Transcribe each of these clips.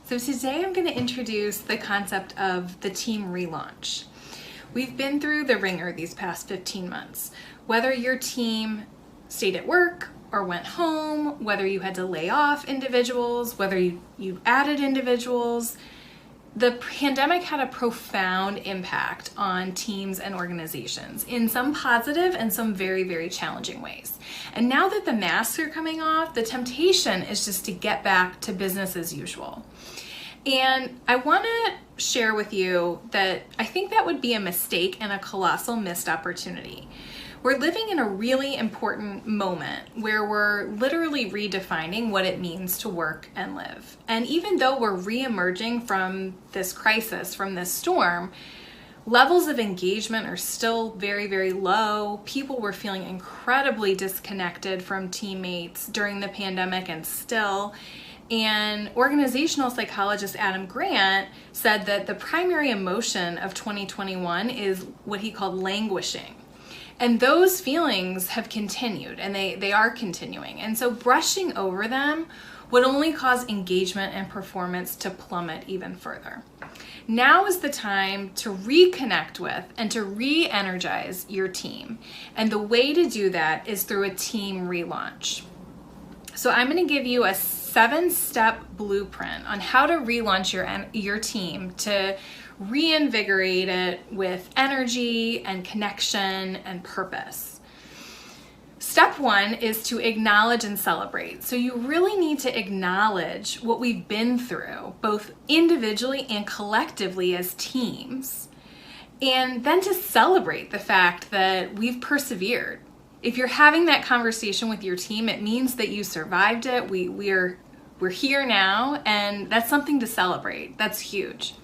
So today I'm going to introduce the concept of the team relaunch. We've been through the ringer these past 15 months. Whether your team stayed at work or went home, whether you had to lay off individuals, whether you added individuals, the pandemic had a profound impact on teams and organizations in some positive and some very, very challenging ways. And now that the masks are coming off, the temptation is just to get back to business as usual. And I want to share with you that I think that would be a mistake and a colossal missed opportunity. We're living in a really important moment where we're literally redefining what it means to work and live. And even though we're re-emerging from this crisis, from this storm, levels of engagement are still very, very low. People were feeling incredibly disconnected from teammates during the pandemic and organizational psychologist Adam Grant said that the primary emotion of 2021 is what he called languishing. And those feelings have continued, and they are continuing. And so brushing over them would only cause engagement and performance to plummet even further. Now is the time to reconnect with and to re-energize your team. And the way to do that is through a team relaunch. So I'm going to give you a 7-step blueprint on how to relaunch your team to reinvigorate it with energy and connection and purpose. Step 1 is to acknowledge and celebrate. So you really need to acknowledge what we've been through, both individually and collectively as teams, and then to celebrate the fact that we've persevered. If you're having that conversation with your team, it means that you survived it. We're here now, and that's something to celebrate. That's huge.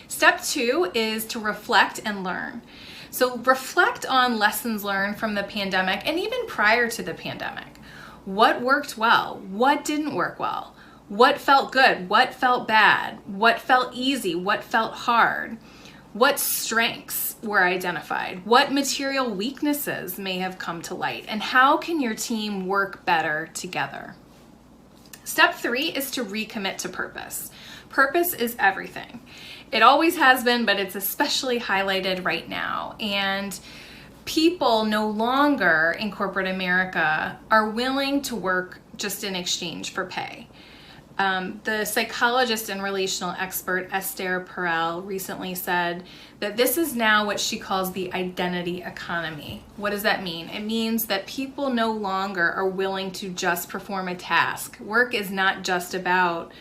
Step 2 is to reflect and learn. So reflect on lessons learned from the pandemic and even prior to the pandemic. What worked well? What didn't work well? What felt good? What felt bad? What felt easy? What felt hard? What strengths were identified? What material weaknesses may have come to light? And how can your team work better together? Step 3 is to recommit to purpose. Purpose is everything. It always has been, but it's especially highlighted right now. And people no longer in corporate America are willing to work just in exchange for pay. The psychologist and relational expert Esther Perel recently said that this is now what she calls the identity economy. What does that mean? It means that people no longer are willing to just perform a task. Work is not just about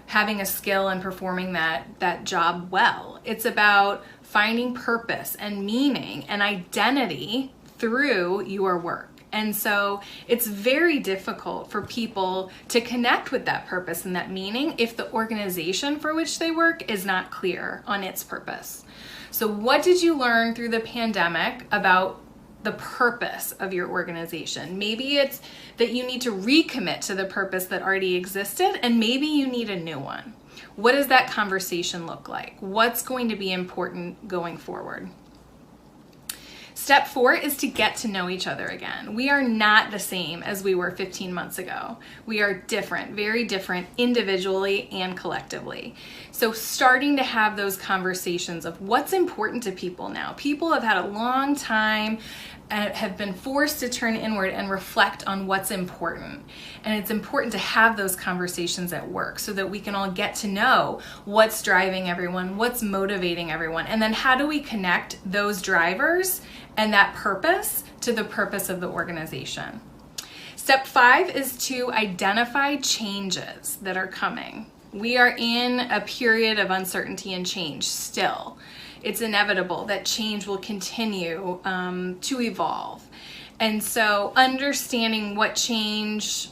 having a skill and performing that job well. It's about finding purpose and meaning and identity through your work. And so it's very difficult for people to connect with that purpose and that meaning if the organization for which they work is not clear on its purpose. So what did you learn through the pandemic about the purpose of your organization? Maybe it's that you need to recommit to the purpose that already existed, and maybe you need a new one. What does that conversation look like? What's going to be important going forward? Step 4 is to get to know each other again. We are not the same as we were 15 months ago. We are different, very different individually and collectively. So starting to have those conversations of what's important to people now. People have had a long time and have been forced to turn inward and reflect on what's important. And it's important to have those conversations at work so that we can all get to know what's driving everyone, what's motivating everyone, and then how do we connect those drivers and that purpose to the purpose of the organization. Step 5 is to identify changes that are coming. We are in a period of uncertainty and change still. It's inevitable that change will continue to evolve. And so understanding what change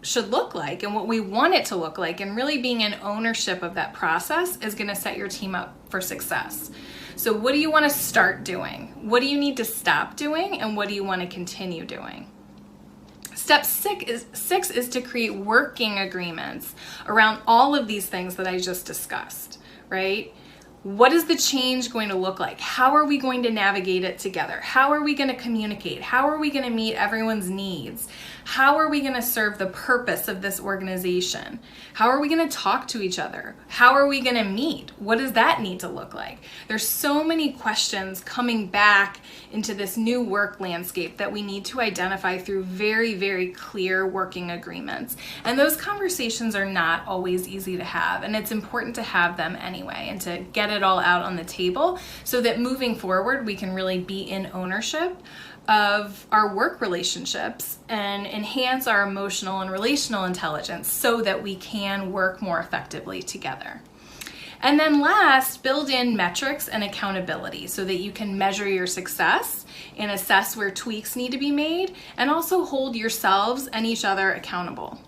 should look like and what we want it to look like and really being in ownership of that process is going to set your team up for success. So what do you want to start doing? What do you need to stop doing? And what do you want to continue doing? Step 6 is to create working agreements around all of these things that I just discussed, right? What is the change going to look like? How are we going to navigate it together? How are we going to communicate? How are we going to meet everyone's needs? How are we going to serve the purpose of this organization? How are we going to talk to each other? How are we going to meet? What does that need to look like? There's so many questions coming back into this new work landscape that we need to identify through very, very clear working agreements. And those conversations are not always easy to have, and it's important to have them anyway and to get it all out on the table so that moving forward we can really be in ownership of our work relationships and enhance our emotional and relational intelligence so that we can work more effectively together. And then last, build in metrics and accountability so that you can measure your success and assess where tweaks need to be made, and also hold yourselves and each other accountable.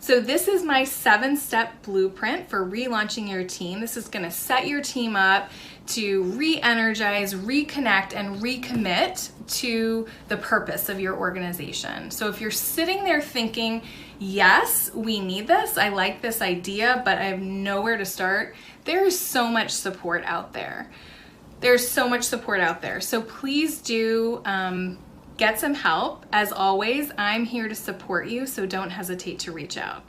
So this is my 7-step blueprint for relaunching your team. This is going to set your team up to re-energize, reconnect, and recommit to the purpose of your organization. So if you're sitting there thinking, yes, we need this, I like this idea, but I have nowhere to start, there is so much support out there. There's so much support out there. So please do get some help. As always, I'm here to support you, so don't hesitate to reach out.